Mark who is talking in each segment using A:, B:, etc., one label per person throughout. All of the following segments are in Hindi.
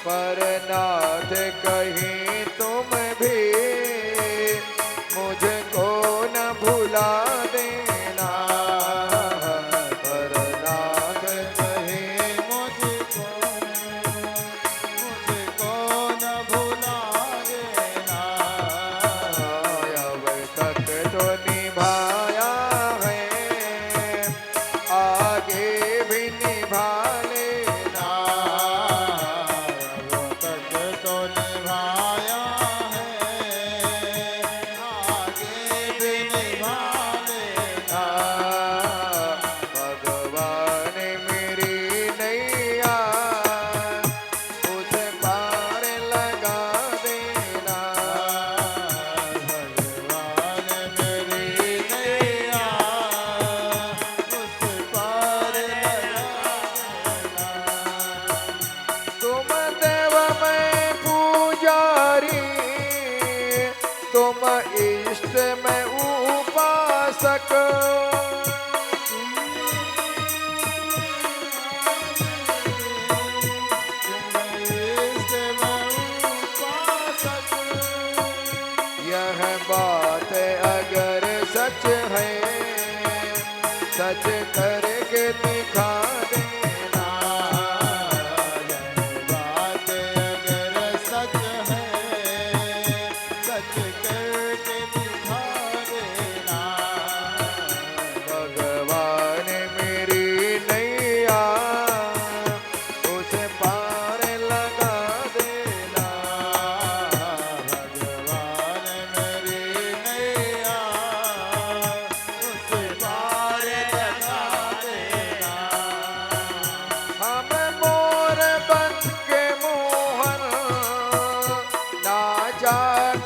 A: पर नाथ कहीं तुम भी मुझको न भुला देना। पर नाथ कहीं
B: मुझको न भुला देना।
A: अब तक तो निभाया है, आगे भी निभा लेना।
B: अब तक तो निभाया है, आगे भी निभा लेना।
A: भगवान मेरी नैया उस पार लगा देना।
B: भगवान मेरी नैया उस पार लगा देना।
A: तुम देव मैं पुजारी, तुम इष्ट में उपासक। यह बात अगर सच है, सच करके दिखा देना।
B: बात अगर सच है, सच करके दिखा देना।
A: भगवान मेरी नैया उस पार लगा देना।
B: भगवान मेरी नैया उस पार लगा देना।
A: हम मोर बन के मोहन नाचा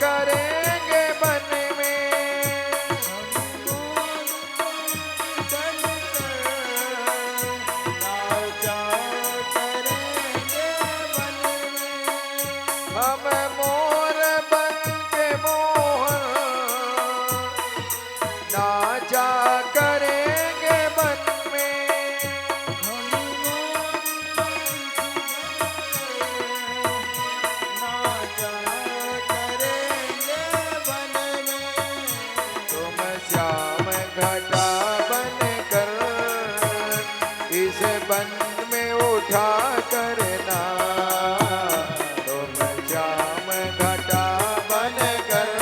A: करेंगे बन में। हम मोर बन के मोहन नाचा करेंगे बन में। तुम श्याम घटा बन कर इस बन में उठा करना। तुम श्याम घटा बन कर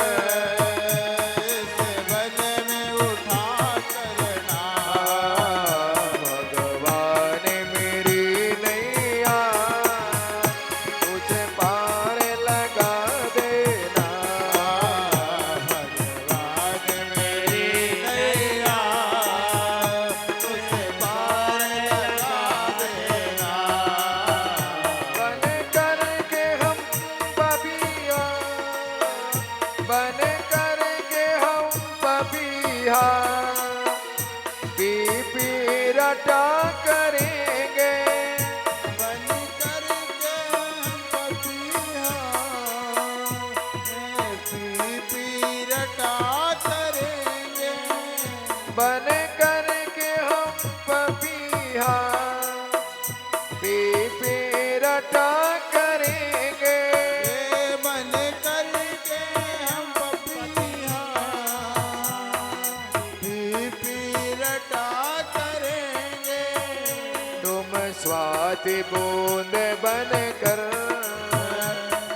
A: भगवान मेरी नैया उस पार लगा देना। बन कर के हम पपिया, बन कर के हम पपिया पी रटा करेंगे। बन कर के हम पपिया पी रटा करेंगे। तुम स्वाति बूंद बन कर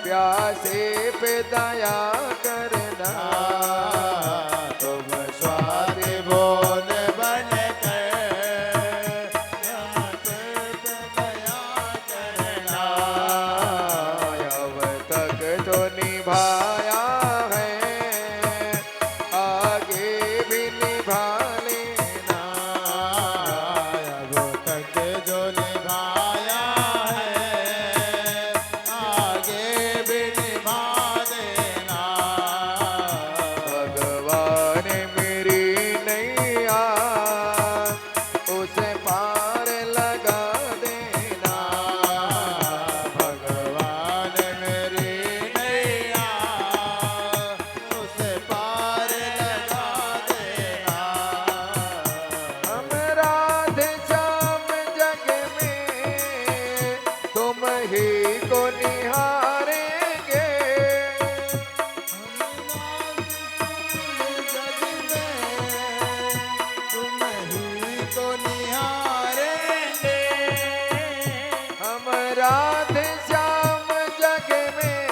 A: प्यासे पे दया करना। तुम स्वाति बूंद बन अब तक तो निभाया है, आगे भी निभा लेना।
B: जो निभाया है, आगे भी निभा देना।
A: तुम ही को निहारेंगे।
B: तुम ही को निहारेंगे।
A: हम राधे श्याम जग में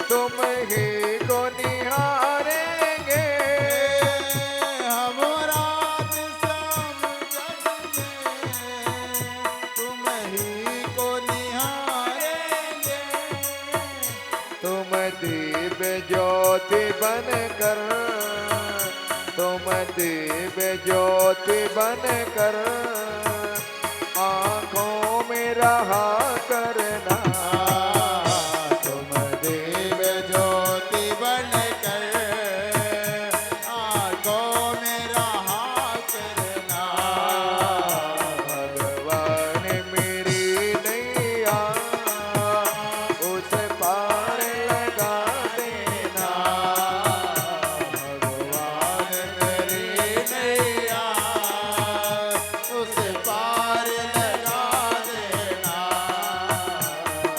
A: तुम ही को निहारेंगे।
B: हम रात शाम जग में तुम ही को निहारेंगे।
A: तुम दिव्य ज्योति बनकर, तुम दिव्य ज्योति बनकर आँखों में रहा करना।
B: तुम दिव्य ज्योति बनकर आँखों में रहा करना।
A: भगवान मेरी नैया उस पार लगा देना।
B: भगवान मेरी नैया उस पार लगा देना।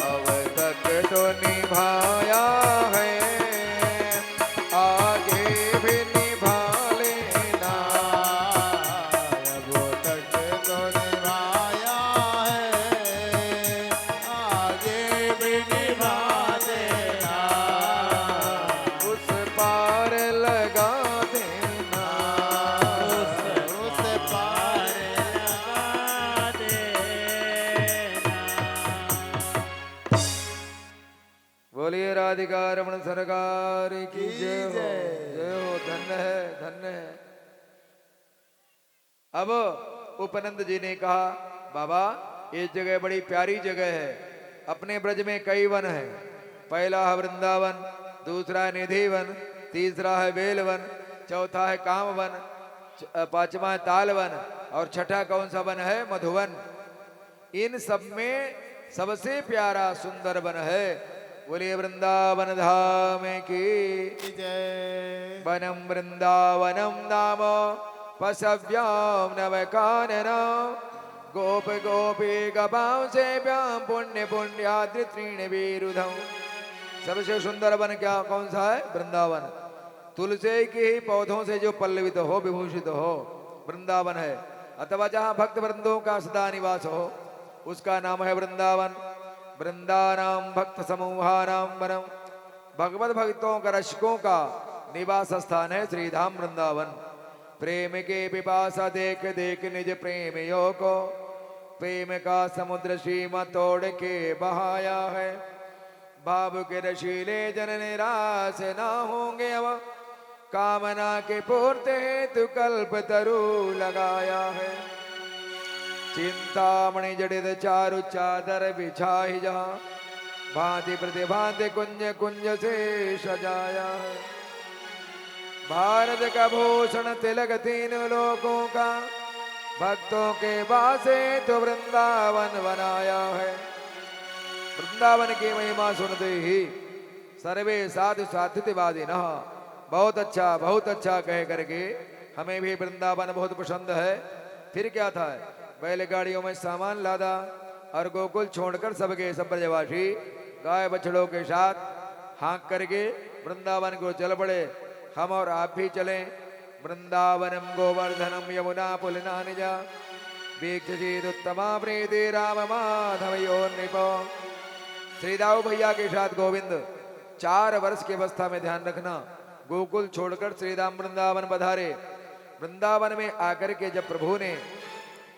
A: अब तक तो निभाया है, आगे भी निभा लेना।
B: अब तक तो निभाया है, आगे भी निभा देना।
A: उस पार लगा देना।
B: उस पार लगा देना।
A: बोलिए राधिका रमण सरकार की जय हो,
B: जय।
A: जय हो। धन्य है, धन्य है। अब उपनंद जी ने कहा, बाबा ये जगह बड़ी प्यारी जगह है। अपने ब्रज में कई वन हैं। पहला है वृंदावन, दूसरा है निधि वन, तीसरा है बेलवन, चौथा है कामवन, पांचवा है तालवन और छठा कौन सा वन है? मधुवन। इन सब में सबसे प्यारा सुंदर वन है। बोलिए वृंदावन धाम की।
B: जय।
A: वनम वृंदावनम नाम पशव्याम नवकानना गोप गोपी गपां सेव्याम पुण्य पुण्याद्रित्रीण विरुधम। सबसे सुंदर वन क्या कौन सा है? वृंदावन। तुलसी के ही पौधों से जो पल्लवित हो, विभूषित हो, वृंदावन है। अथवा जहाँ भक्त वृंदों का सदा निवास हो, उसका नाम है वृंदावन। वृंदानाम भक्त समूहानाम वनम। भगवत भक्तों का, रसिकों का निवास स्थान है श्रीधाम वृंदावन। प्रेम के पिपासा देख देख निज प्रेम यो को, प्रेम का समुद्र सीमा तोड़ के बहाया है। भाव के रशीले जन निराश ना होंगे अब, कामना के पूर्ति हेतु कल्प तरु लगाया है। चिंतामणि जड़ित चारु चादर बिछाई जहाँ, भांति प्रतिभांति कुंज कुंज से सजाया है। भारत का भूषण तिलक तीन लोकों का, भक्तों के वासे तो वृंदावन बनाया है। वृंदावन की महिमा सुनते ही सर्वे साधु साधितवादी न, बहुत अच्छा कह करके हमें भी वृंदावन बहुत पसंद है। फिर क्या था? बैलगाड़ियों में सामान लादा और गोकुल छोड़कर सबके सब ब्रजवासी गाय बछड़ों के साथ हाँक करके वृंदावन को चल पड़े। हम और आप भी चलें। वृंदावनम गोवर्धनम यमुना पुलिना निजा, वीक्षितुत्तमा प्रीति राम माधवयो नृपो। श्रीदाऊ भैया के साथ गोविंद 4 वर्ष की अवस्था में ध्यान रखना, गोकुल छोड़कर श्रीराम वृंदावन पधारे। वृंदावन में आकर के जब प्रभु ने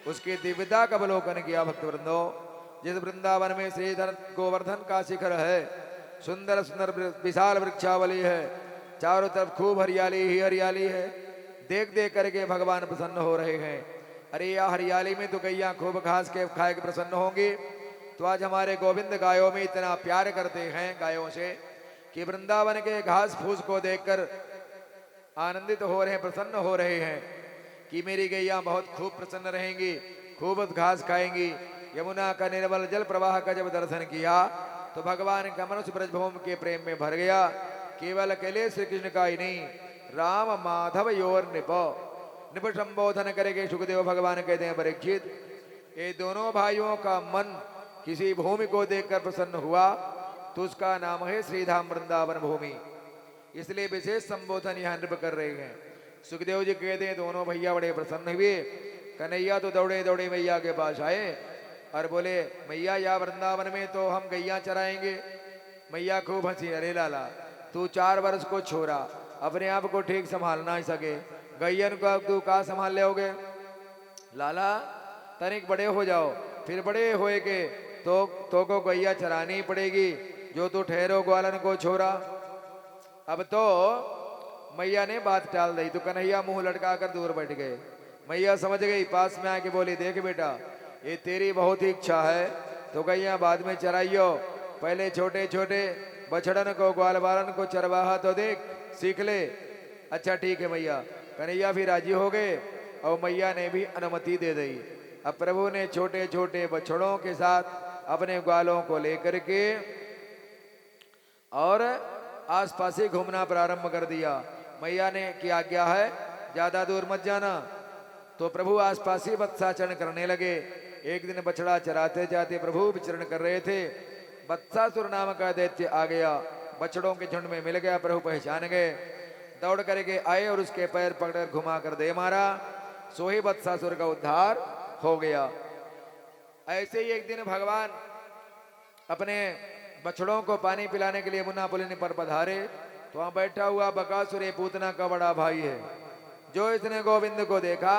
A: उसकी दिव्यता का अवलोकन किया, भक्त वृंदो, जिस वृंदावन में श्रीधर गोवर्धन का शिखर है, सुंदर सुंदर विशाल वृक्षावली है, चारों तरफ खूब हरियाली ही हरियाली है, देख देख करके भगवान प्रसन्न हो रहे हैं। अरे या हरियाली में तो गैया खूब घास के खाए के प्रसन्न होंगी, तो आज हमारे गोविंद गायों में इतना प्यार करते हैं गायों से कि वृंदावन के घास फूस को देखकर आनंदित हो रहे हैं, प्रसन्न हो रहे हैं कि मेरी गैया बहुत खूब प्रसन्न रहेंगी, खूब घास खाएंगी। यमुना का निर्मल जल प्रवाह का जब दर्शन किया तो भगवान का मनुष्य ब्रजभूमि के प्रेम में भर गया। केवल अकेले श्री कृष्ण का ही नहीं, राम माधव योर नृप नृप संबोधन करके सुखदेव भगवान कहते हैं, परीक्षित ये दोनों भाइयों का मन किसी भूमि को देखकर प्रसन्न हुआ तो उसका नाम है श्रीधाम वृंदावन भूमि। इसलिए विशेष संबोधन यहाँ नृप कर रहे हैं। सुखदेव जी कहते हैं दोनों भैया बड़े प्रसन्न हुए। कन्हैया तो दौड़े दौड़े मैया के पास आए और बोले मैया या वृंदावन में तो हम गैया चराएंगे। मैया खूब हंसी, अरे लाला तू 4 वर्ष को छोरा अपने आप को ठीक संभाल ना सके, गैयन को अब तू कहाँ संभाल लोगे। लाला तनिक बड़े हो जाओ, फिर बड़े होए के तो को गैया चरानी पड़ेगी, जो तू ठहरो ग्वालन को छोरा। अब तो मैया ने बात टाल दी तो कन्हैया मुंह लटका कर दूर बैठ गए। मैया समझ गई, पास में आके बोली देख बेटा ये तेरी बहुत ही इच्छा है तो गैया बाद में चराइयो, पहले छोटे छोटे बछड़न को ग्वाल बालन को चरवाहा तो देख सीख ले। अच्छा ठीक है मैया। कन्हैया भी राजी हो गए और मैया ने भी अनुमति दे दी। अब प्रभु ने छोटे छोटे बछड़ों के साथ अपने ग्वालों को लेकर के और आसपास ही घूमना प्रारंभ कर दिया। मैया ने की आज्ञा है ज्यादा दूर मत जाना, तो प्रभु आसपास ही वत्साचरण करने लगे। एक दिन बछड़ा चराते जाते प्रभु विचरण कर रहे थे, वत्सासुर नाम का दैत्य आ गया, बछड़ों के झुंड में मिल गया। प्रभु पहचान गए, दौड़ करके आए और उसके पैर पकड़कर घुमा कर दे मारा, सो ही वत्सासुर का उद्धार हो गया। ऐसे ही एक दिन भगवान अपने बछड़ों को पानी पिलाने के लिए मुन्ना पुलिन पर पधारे तो वहां बैठा हुआ बकासुर ये पूतना का बड़ा भाई है। जो इसने गोविंद को देखा,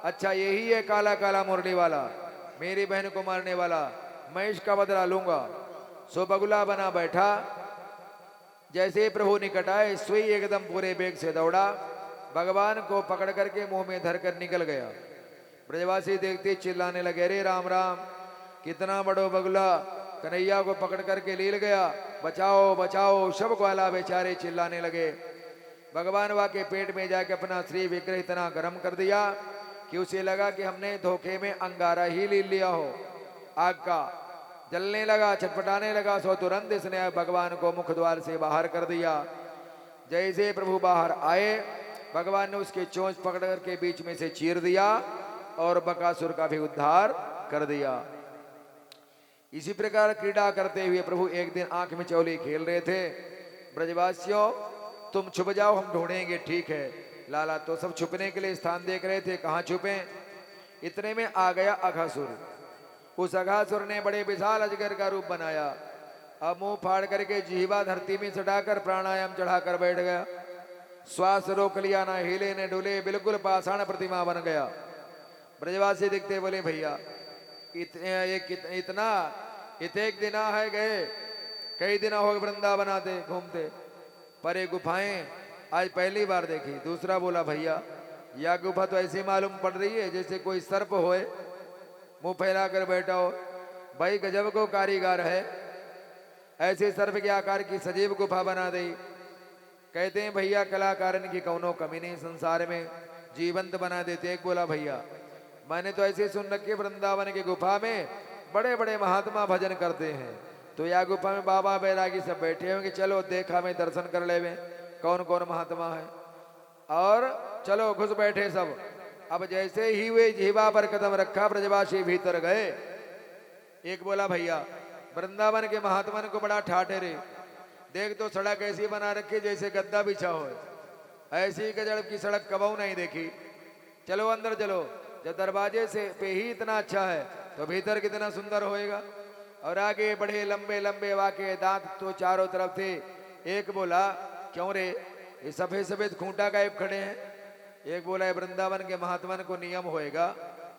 A: अच्छा यही है काला काला मुरली वाला, मेरी बहन को मारने वाला, मैं इसका बदला लूंगा। सो बगुला बना बैठा। जैसे ही प्रभु निकट आए सोई एकदम पूरे बेग से दौड़ा, भगवान को पकड़ करके मुंह में धर कर निकल गया। ब्रजवासी देखते चिल्लाने लगे, रे राम राम कितना बड़ो बगुला कन्हैया को पकड़ करके लील गया, बचाओ बचाओ। सब ग्वाला बेचारे चिल्लाने लगे। भगवान वा के पेट में जाके अपना श्री विग्रह इतना गर्म कर दिया कि उसे लगा कि हमने धोखे में अंगारा ही ली लिया हो। आग का जलने लगा, छटपटाने लगा। सो तुरंत इसने भगवान को मुख द्वार से बाहर कर दिया। जैसे प्रभु बाहर आए, भगवान ने उसकी चोंच पकड़ करके बीच में से चीर दिया और बकासुर का भी उद्धार कर दिया। इसी प्रकार क्रीड़ा करते हुए प्रभु एक दिन आंख में चौली खेल रहे थे। ब्रजवासियों तुम छुप जाओ, हम ढूंढेंगे। ठीक है। लाला तो सब छुपने के लिए स्थान देख रहे थे, कहाँ छुपे। इतने में आ गया अघासुर। उस अघासुर ने बड़े विशाल अजगर का रूप बनाया। अब मुंह फाड़ करके जीवा धरती में सटाकर प्राणायाम चढ़ाकर बैठ गया। श्वास रोक लिया, ना हिले न डुले, बिल्कुल पाषाण प्रतिमा बन गया। ब्रजवासी दिखते बोले भैया इतना इतने दिना है गए, कई दिना हो गए वृंदावन आते घूमते, पर ये गुफाएं आज पहली बार देखी। दूसरा बोला भैया यह गुफा तो ऐसी मालूम पड़ रही है जैसे कोई सर्प होए, मुंह फैला कर बैठा हो। भाई गजब को कारीगर है, ऐसे सर्प के आकार की सजीव गुफा बना दी। कहते हैं भैया कलाकारन की कौनो कमी नहीं संसार में, जीवंत बना देते। एक बोला भैया मैंने तो ऐसे सुन रखे वृंदावन की गुफा में बड़े बड़े महात्मा भजन करते हैं, तो यह गुफा में बाबा बैरागी सब बैठे होंगे, चलो देखा में दर्शन कर ले कौन कौन महात्मा है। और चलो घुस बैठे सब। अब जैसे ही वे जीवा पर कदम रखा, ब्रजवासी भीतर गए। एक बोला भैया वृंदावन के महात्मा को बड़ा ठाठे रे, देख तो सड़क ऐसी बना रखी जैसे गद्दा बिछा हो, ऐसी गजब की सड़क कबहू नहीं देखी। चलो अंदर चलो। जब दरवाजे से पे ही इतना अच्छा है तो भीतर कितना सुंदर होएगा। और आगे बड़े लंबे लंबे वाके दांत तो चारों तरफ थे। एक बोला क्यों रे ये सफेद सफेद खूंटा का एक खड़े हैं। एक बोला वृंदावन के महात्मा को नियम होएगा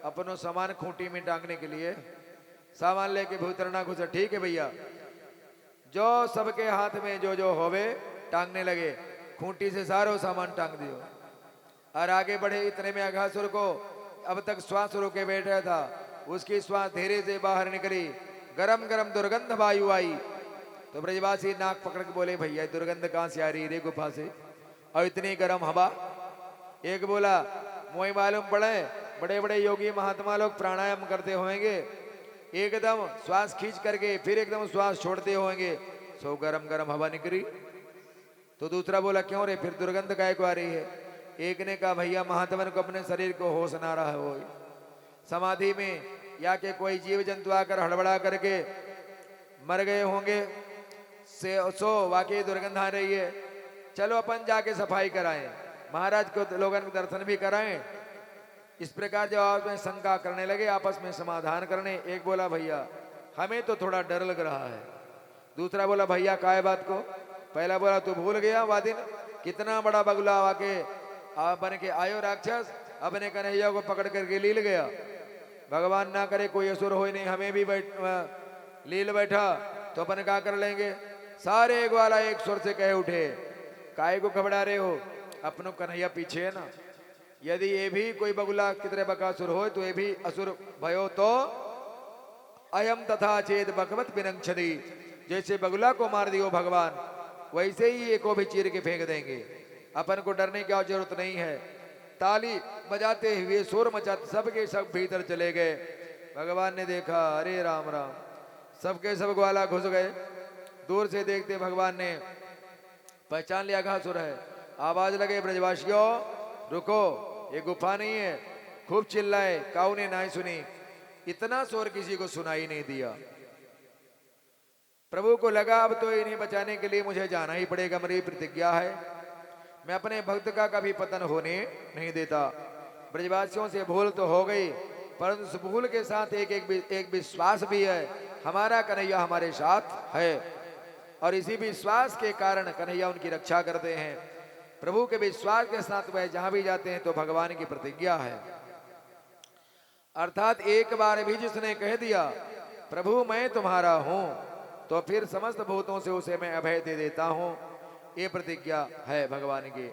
A: अपनो सामान खूंटी में टांगने के लिए, सामान लेके भीतर ना घुसे। ठीक है भैया। जो सबके हाथ में जो जो होवे टांगने लगे, खूंटी से सारो सामान टांग दियो। और आगे बढ़े। इतने में अघासुर को अब तक श्वास रोके बैठा था, उसकी श्वास धीरे से बाहर निकली, गरम गरम दुर्गंध वायु आई। तो ब्रजवासी नाक पकड़ के बोले भैया दुर्गंध कहां से आ रही रे गुफा से, और इतनी गर्म हवा। एक बोला मोई मालूम पड़े बड़े बड़े योगी महात्मा लोग प्राणायाम करते होंगे, एकदम श्वास खींच करके फिर एकदम श्वास छोड़ते होंगे, सो गरम गरम हवा निकली। तो दूसरा बोला क्यों रे फिर दुर्गंध काय को आ रही है। एक ने कहा भैया महात्मा को अपने शरीर को होश ना रहा हो, समाधि में या कि कोई जीव जंतु आकर हड़बड़ा करके मर गए होंगे, से सो वाकई दुर्गंध आ रही है, चलो अपन जाके सफाई कराएं, महाराज को लोगों के दर्शन भी कराएं। इस प्रकार जब आपस में शंका करने लगे, आपस में समाधान करने, एक बोला भैया हमें तो थोड़ा डर लग रहा है, दूसरा बोला भैया काय बात को, पहला बोला तू भूल गया वह दिन कितना बड़ा बगुला आके बन के आयो राक्षस, अपने कन्हैया को पकड़ करके लील गया, भगवान ना करे कोई असुर हो नहीं, हमें भी लील बैठा तो अपन क्या कर लेंगे। सारे एक वाला एक स्वर से कहे उठे, काय को घबरा रहे हो, अपनो कन्हैया पीछे है ना, यदि ये भी कोई बगुला की तरह बकासुर हो तो ये भी असुर भयो तो अयम तथा चेत भगवत विनंक्षति, जैसे बगुला को मार दियो भगवान, वैसे ही ये को भी चीर के फेंक देंगे, अपन को डरने की जरूरत नहीं है। ताली बजाते हुए शोर मचाते सबके सब भीतर चले गए। भगवान ने देखा, अरे राम राम, सबके सब ग्वाला घुस गए। दूर से देखते भगवान ने पहचान लिया घासुर है, आवाज लगे ब्रजवासियों रुको, ये गुफा नहीं है, खूब चिल्लाए, काऊ ने नहीं सुनी, इतना शोर किसी को सुनाई नहीं दिया। प्रभु को लगा अब तो इन्हें बचाने के लिए मुझे जाना ही पड़ेगा, मेरी प्रतिज्ञा है, मैं अपने भक्त का कभी पतन होने नहीं देता। ब्रजवासियों से भूल तो हो गई, परंतु उस भूल के साथ एक विश्वास भी है, हमारा कन्हैया हमारे साथ है, और इसी विश्वास के कारण कन्हैया उनकी रक्षा करते हैं। प्रभु के विश्वास के साथ वह जहां भी जाते हैं तो भगवान की प्रतिज्ञा है। अर्थात एक बार भी जिसने कह दिया प्रभु मैं तुम्हारा हूं, तो फिर समस्त भूतों से उसे मैं अभय दे देता हूं, ये प्रतिज्ञा है भगवान की।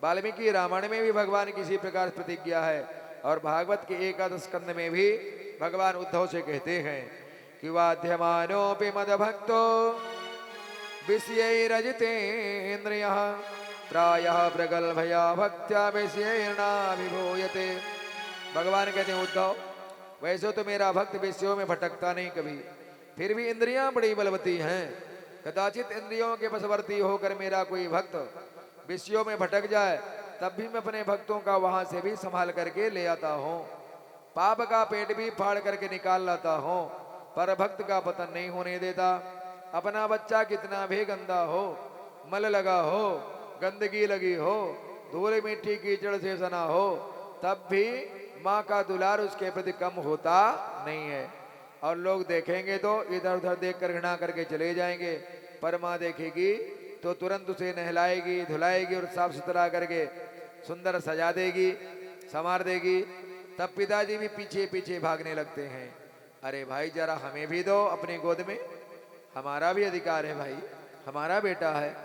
A: वाल्मीकि रामायण में भी भगवान की इसी प्रकार प्रतिज्ञा है, और भागवत के एकादश स्कंद में भी भगवान उद्धव से कहते हैं कि वाध्यमानोपि मद भक्तो विषयैरजितेन्द्रियः प्रायः प्रगल्भया भक्त्या विषयैर्नाभिभूयते। भगवान कहते हैं उद्धव, वैसे तो मेरा भक्त विषयों में भटकता नहीं कभी, फिर भी इंद्रियां बड़ी बलवती हैं, कदाचित इंद्रियों के बसवर्ती होकर मेरा कोई भक्त विषयों में भटक जाए, तब भी मैं अपने भक्तों का वहां से भी संभाल करके ले आता हूँ, पाप का पेट भी फाड़ करके निकाल लाता हूँ, पर भक्त का पतन नहीं होने देता। अपना बच्चा कितना भी गंदा हो, मल लगा हो, गंदगी लगी हो, धूल मिट्टी कीचड़ से सना हो, तब भी माँ का दुलार उसके प्रति कम होता नहीं है। और लोग देखेंगे तो इधर उधर देखकर घृणा करके चले जाएंगे, पर माँ देखेगी तो तुरंत उसे नहलाएगी, धुलाएगी और साफ सुथरा करके सुंदर सजा देगी, संवार देगी। तब पिताजी भी पीछे पीछे भागने लगते हैं, अरे भाई जरा हमें भी दो अपनी गोद में, हमारा भी अधिकार है भाई, हमारा बेटा है।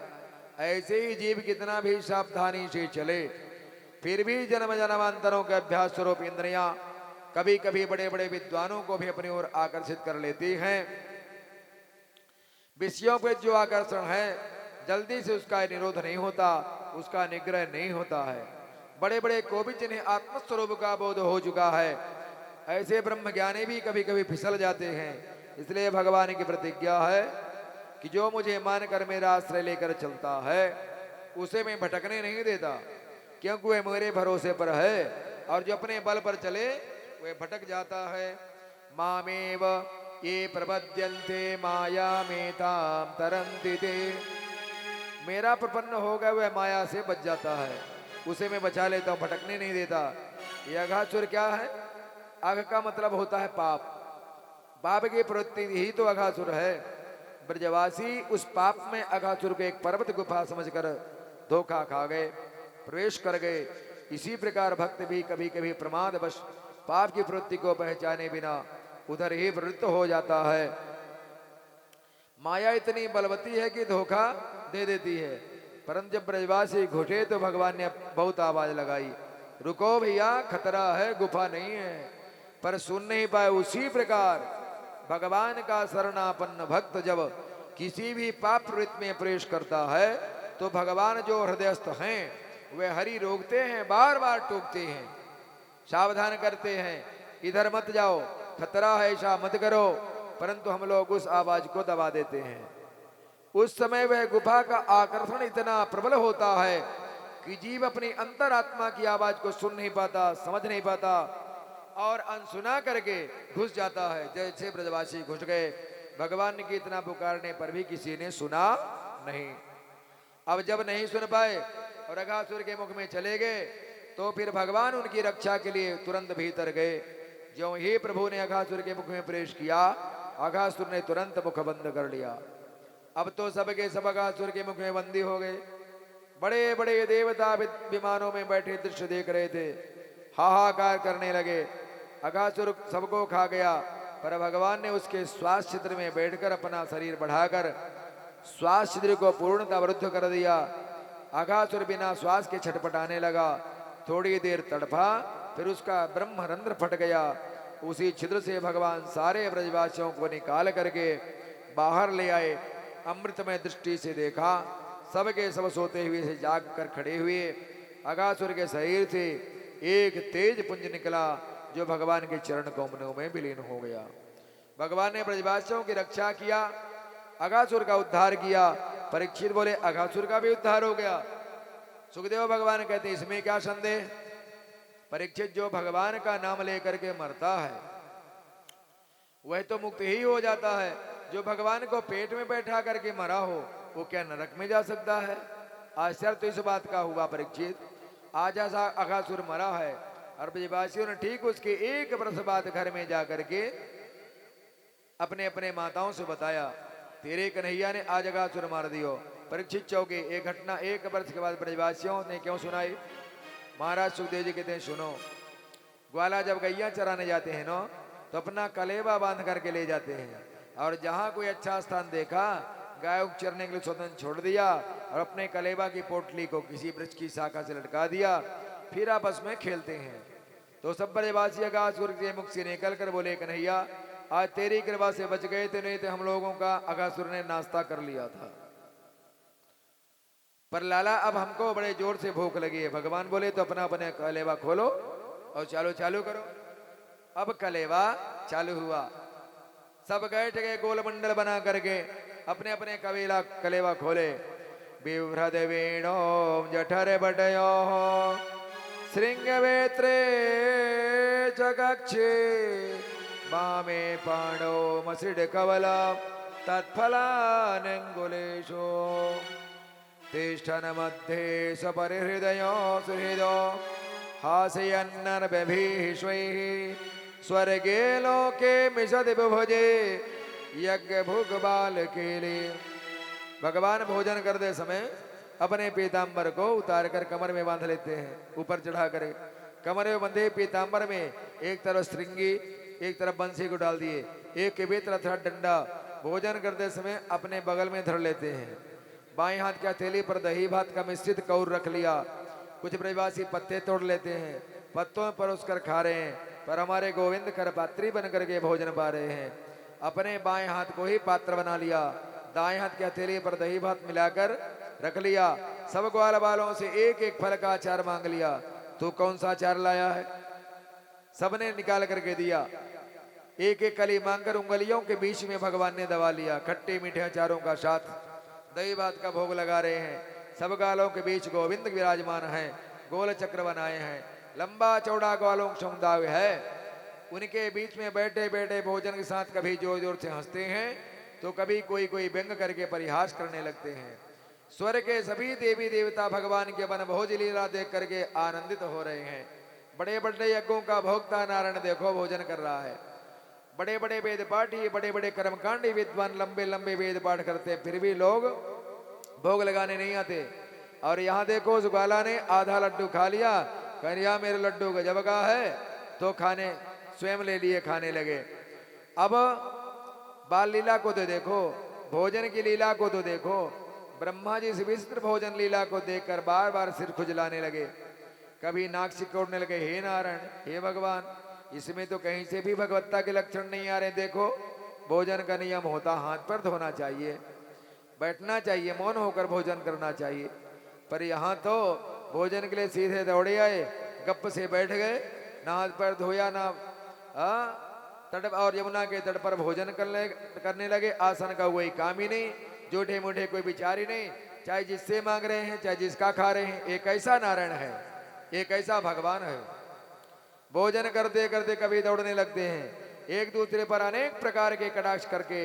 A: ऐसे ही जीव कितना भी सावधानी से चले, फिर भी जन्म जन्मांतरों के अभ्यास स्वरूप इंद्रियां कभी कभी बड़े बड़े विद्वानों को भी अपनी ओर आकर्षित कर लेती हैं। विषयों पर जो आकर्षण है जल्दी से उसका निरोध नहीं होता, उसका निग्रह नहीं होता है। बड़े बड़े को भी जिन्हें आत्मस्वरूप का बोध हो चुका है, ऐसे ब्रह्मज्ञानी भी कभी कभी फिसल जाते हैं। इसलिए भगवान की प्रतिज्ञा है कि जो मुझे मानकर मेरा आश्रय लेकर चलता है उसे मैं भटकने नहीं देता, क्योंकि वह मेरे भरोसे पर है, और जो अपने बल पर चले वह भटक जाता है। मामेव ये प्रपद्यन्ते माया मेताम तरन्ति ते, मेरा प्रपन्न होगा वह माया से बच जाता है, उसे मैं बचा लेता हूँ, भटकने नहीं देता। यह अघासुर क्या है? अघ का मतलब होता है पाप, पाप की प्रवृत्ति ही तो अघासुर है। ब्रजवासी उस पाप में अघासुर को एक पर्वत गुफा समझकर धोखा खा गए, प्रवेश कर गए। इसी प्रकार भक्त भी कभी कभी प्रमादवश पाप की प्रवृत्ति को पहचाने बिना उधर ही प्रवृत्त हो जाता है। माया इतनी बलवती है कि धोखा दे देती है, परंतु जब ब्रजवासी घुटे तो भगवान ने बहुत आवाज लगाई, रुको भैया खतरा है, गुफा नहीं है। पर सुन नहीं पाए। उसी प्रकार भगवान का शरणापन्न भक्त जब किसी भी पाप वृत्ति में प्रवेश करता है तो भगवान जो हृदयस्थ हैं वे हरि रोकते हैं, बार बार टोकते हैं, सावधान करते हैं, इधर मत जाओ, खतरा है, ऐसा मत करो, परंतु हम लोग उस आवाज को दबा देते हैं। उस समय वह गुफा का आकर्षण इतना प्रबल होता है कि जीव अपनी अंतरात्मा की आवाज को सुन नहीं पाता, समझ नहीं पाता। और अनसुना करके घुस जाता है। जैसे ब्रजवासी घुस गए, भगवान की इतना पुकारने पर भी किसी ने सुना नहीं। अब जब नहीं सुन पाए और अघासुर के मुख में चले गए, तो फिर भगवान उनकी रक्षा के लिए तुरंत भीतर गए। ज्यों ही प्रभु ने अघासुर के मुख में प्रवेश किया, अघासुर ने तुरंत मुख बंद कर लिया। अब तो सबके सब अघासुर के मुख में बंदी हो गए। बड़े बड़े देवता विमानों में बैठे दृश्य देख रहे थे, हाहाकार करने लगे। अघासुर सबको खा गया, पर भगवान ने उसके श्वास छिद्र में बैठकर अपना शरीर बढ़ाकर श्वास छिद्र को पूर्णतः अवरुद्ध कर दिया। अघासुर बिना श्वास के छटपटाने लगा। थोड़ी देर तड़पा, फिर उसका ब्रह्मरंध्र फट गया। उसी छिद्र से भगवान सारे ब्रजवासियों को निकाल करके बाहर ले आए। अमृतमय दृष्टि से देखा, सबके सब सोते हुए से जाग कर खड़े हुए। अघासुर के शरीर से एक तेज पुंज निकला, जो भगवान के चरण कमलों में विलीन हो गया। भगवान ने ब्रजवासियों की रक्षा किया, अघासुर का उद्धार किया। परीक्षित बोले, अघासुर का भी उद्धार हो गया। सुखदेव भगवान कहते हैं, इसमें क्या संदेह। परीक्षित, जो भगवान का नाम लेकर के मरता है वह तो मुक्त ही हो जाता है। जो भगवान को पेट में बैठा करके मरा हो, वो क्या नरक में जा सकता है। आश्चर्य तो इस बात का हुआ परीक्षित, आज ऐसा अघासुर मरा है और ब्रजवासियों ने ठीक उसके एक वर्ष बाद घर में जा करके अपने अपने माताओं से बताया, तेरे कन्हैया ने आज अघासुर मार दियो। परीक्षित चौके एक घटना एक वर्ष के बाद ब्रजवासियों ने क्यों सुनाई। महाराज सुखदेव जी कहते हैं, सुनो, ग्वाला जब गैया चराने जाते हैं ना, तो अपना कलेवा बांध करके ले जाते हैं, और जहां कोई अच्छा स्थान देखा, गाय चरने के लिए स्वतंत्र छोड़ दिया और अपने कलेवा की पोटली को किसी वृक्ष की शाखा से लटका दिया, फिर आपस में खेलते हैं। तो सब ब्रजवासी अघासुर के मुख से निकल कर बोले, कन्हैया आज तेरी कृपा से बच गए थे, नहीं तो हम लोगों का अघासुर ने नाश्ता कर लिया था। पर लाला, अब हमको बड़े जोर से भूख लगी है। भगवान बोले, तो अपना अपने कलेवा खोलो और चालू करो। अब कलेवा चालू हुआ, सब बैठ गए गोल मंडल बना करके, अपने अपने कलेवा खोले। बिभ्रद वेणो जठर बटयो श्रृंग वेत्रे जगक्षे वामे पाणो मसिड कवल तत्फलानंगुलेशो तिष्ठन मध्ये सपरिहृदयो सुहृदो हासयन्नर्भिष्वैः स्वर्गे लोके मिषद विभुजे यज्ञ भुग बाल केले। भगवान भोजन करते समय अपने पीताम्बर को उतार कर कमर में बांध लेते हैं, ऊपर चढ़ा कर। कमर में बंधे पीताम्बर में एक तरफ श्रृंगी, एक तरफ बंसी को डाल दिए, एक के भी तरफ था डंडा। भोजन करते समय अपने बगल में धर लेते हैं। बाएं हाथ की हथेली पर दही भात का मिश्रित कौर रख लिया। कुछ ब्रजवासी पत्ते तोड़ लेते हैं, पत्तों पर उसकर खा रहे हैं, पर हमारे गोविंद करपात्री बन करके भोजन पा रहे हैं। अपने बाएं हाथ को ही पात्र बना लिया, दाएं हाथ की हथेली पर दही भात मिलाकर रख लिया। सब ग्वाल बालों से एक एक फल का अचार मांग लिया। तू कौन सा अचार लाया है? सबने निकाल करके दिया। एक एक कली मांगकर उंगलियों के बीच में भगवान ने दबा लिया। खट्टे मीठे अचारों का साथ दही भात का भोग लगा रहे हैं। सब गालों के बीच गोविंद विराजमान है, गोल चक्र बनाए हैं, लंबा चौड़ा ग्वालों का समुदाय है। उनके बीच में बैठे बैठे भोजन के साथ कभी जोर जोर से हंसते हैं, तो कभी कोई कोई व्यंग करके परिहास करने लगते हैं। स्वर्ग के सभी देवी देवता भगवान के वन भोज लीला देख करके आनंदित हो रहे हैं। बड़े बड़े यज्ञों का भोक्ता नारायण देखो भोजन कर रहा है। बड़े बड़े वेद पाठी, बड़े बड़े कर्मकांडी विद्वान लंबे लंबे वेद पाठ करते, फिर भी लोग भोग लगाने नहीं आते। और यहाँ देखो उस ग्वाला ने आधा लड्डू खा लिया, कन्हैया मेरे लड्डू गजब का है, तो खाने स्वयं ले लिए, खाने लगे। अब बाल लीला को तो देखो, भोजन की लीला को तो देखो। ब्रह्मा जी से विचित्र भोजन लीला को देखकर बार बार सिर खुजलाने लगे, कभी नाक सिकोड़ने लगे। हे नारायण, हे भगवान, इसमें तो कहीं से भी भगवत्ता के लक्षण नहीं आ रहे। देखो भोजन का नियम होता हाथ पर धोना चाहिए, बैठना चाहिए, मौन होकर भोजन करना चाहिए, पर यहाँ तो भोजन के लिए सीधे दौड़े आए, गप से बैठ गए, ना हाथ पर धोया ना तट और यमुना के तट पर भोजन करने लगे। आसन का वही काम ही नहीं, जूठे मूठे कोई विचार ही नहीं, चाहे जिससे मांग रहे हैं चाहे जिसका खा रहे हैं। एक ऐसा नारायण है, एक ऐसा भगवान है। भोजन करते करते कभी दौड़ने लगते हैं, एक दूसरे पर अनेक प्रकार के कटाक्ष करके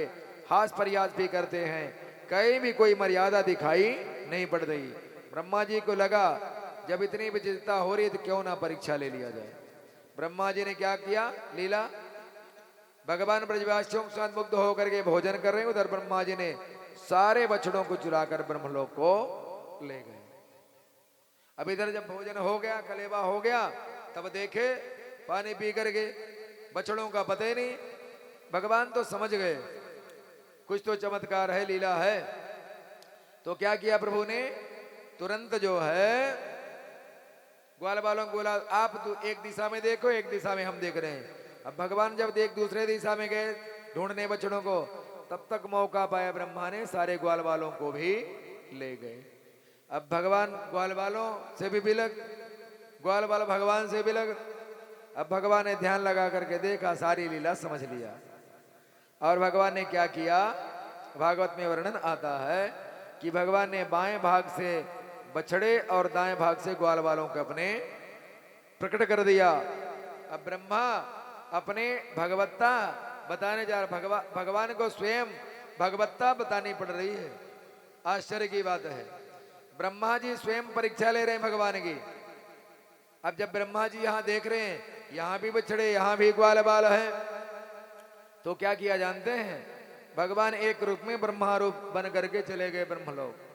A: हास प्रयास भी करते हैं, कहीं भी कोई मर्यादा दिखाई नहीं पड़ रही। ब्रह्मा जी को लगा जब इतनी विचित्रता हो रही है तो क्यों ना परीक्षा ले लिया जाए। ब्रह्मा जी ने क्या किया लीला, भगवान ब्रजवासियों के साथ मुग्ध होकर के भोजन कर रहे हैं, उधर ब्रह्मा जी ने सारे बछड़ों को चुराकर ब्रह्मलोक को ले गए। अब इधर जब भोजन हो गया, कलेवा हो गया, तब देखे पानी पी करके बछड़ों का पता ही नहीं। भगवान तो समझ गए कुछ तो चमत्कार है, लीला है। तो क्या किया प्रभु ने, तुरंत जो है ग्वाल बालों को बोला आप एक दिशा में देखो, एक दिशा में हम देख रहे हैं। अब भगवान जब एक दूसरे दिशा में गए ढूंढने बछड़ों को, तब तक मौका पाया ब्रह्मा ने सारे ग्वाल बालों को भी ले गए। अब भगवान ग्वाल बालों से भी बिलग, ग्वाल बाल भगवान से बिलग। अब भगवान ने ध्यान लगा करके देखा, सारी लीला समझ लिया। और भगवान ने क्या किया, भागवत में वर्णन आता है कि भगवान ने बाएं भाग से बछड़े और दाएं भाग से ग्वाल बालों को अपने प्रकट कर दिया। अब ब्रह्मा अपने भगवत्ता बताने जा रहा, भगवान को स्वयं भगवत्ता बतानी पड़ रही है। आश्चर्य की बात है, ब्रह्मा जी स्वयं परीक्षा ले रहे हैं भगवान की। अब जब ब्रह्मा जी यहाँ देख रहे हैं, यहाँ भी बछड़े यहाँ भी ग्वाल बाल है, तो क्या किया जानते हैं, भगवान एक रूप में ब्रह्मा रूप बन करके चले गए ब्रह्मलोक।